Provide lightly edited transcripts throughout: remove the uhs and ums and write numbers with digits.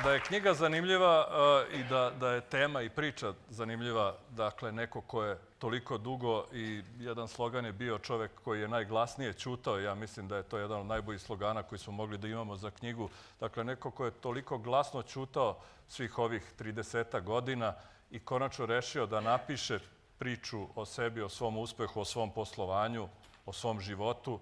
Da je knjiga zanimljiva i da je tema i priča zanimljiva, dakle, neko ko je toliko dugo i jedan slogan je bio čovek koji je najglasnije ćutao. Ja mislim da je to jedan od najboljih slogana koji smo mogli da imamo za knjigu. Dakle, neko ko je toliko glasno ćutao svih ovih 30 godina i konačno rešio da napiše priču o sebi, o svom uspehu, o svom poslovanju, o svom životu.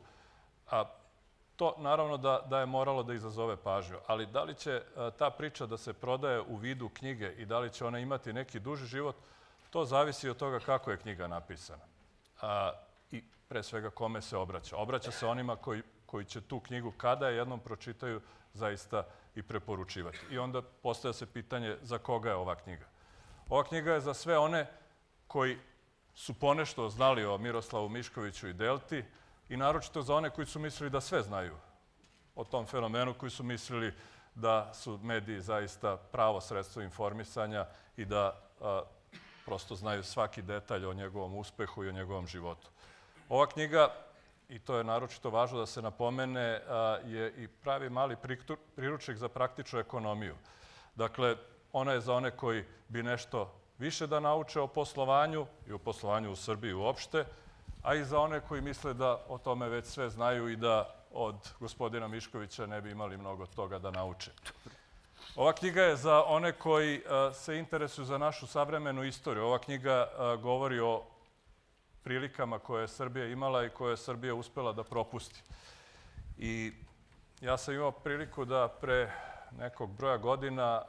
To naravno da je moralo da izazove pažnju, ali da li će ta priča da se prodaje u vidu knjige i da li će ona imati neki duži život, to zavisi od toga kako je knjiga napisana i pre svega kome se obraća. Obraća se onima koji će tu knjigu, kada je jednom pročitaju, zaista i preporučivati. I onda postavlja se pitanje za koga je ova knjiga. Ova knjiga je za sve one koji su ponešto znali o Miroslavu Miškoviću i Delti, i naročito za one koji su mislili da sve znaju o tom fenomenu, koji su mislili da su mediji zaista pravo sredstvo informisanja i da prosto znaju svaki detalj o njegovom uspehu i o njegovom životu. Ova knjiga, i to je naročito važno da se napomene, je i pravi mali priručnik za praktičnu ekonomiju. Dakle, ona je za one koji bi nešto više da nauče o poslovanju i o poslovanju u Srbiji uopšte, a i za one koji misle da o tome već sve znaju i da od gospodina Miškovića ne bi imali mnogo toga da nauče. Ova knjiga je za one koji se interesuju za našu savremenu istoriju. Ova knjiga govori o prilikama koje je Srbija imala i koje je Srbija uspela da propusti. I ja sam imao priliku da pre nekog broja godina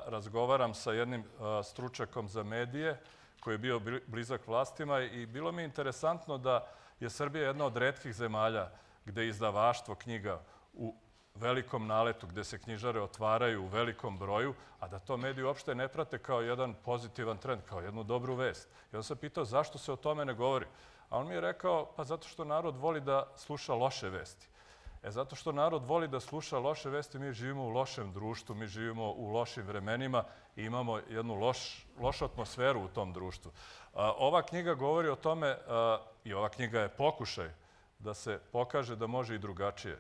razgovaram sa jednim stručnjakom za medije koji je bio blizak vlastima i bilo mi je interesantno da je Srbija jedna od retkih zemalja gde je izdavaštvo knjiga u velikom naletu, gde se knjižare otvaraju u velikom broju, a da to mediji uopšte ne prate kao jedan pozitivan trend, kao jednu dobru vest. I onda sam pitao zašto se o tome ne govori. A on mi je rekao, pa zato što narod voli da sluša loše vesti. Zato što narod voli da sluša loše vesti, mi živimo u lošem društvu, mi živimo u lošim vremenima i imamo jednu lošu atmosferu u tom društvu. Ova knjiga govori o tome i ova knjiga je pokušaj da se pokaže da može i drugačije.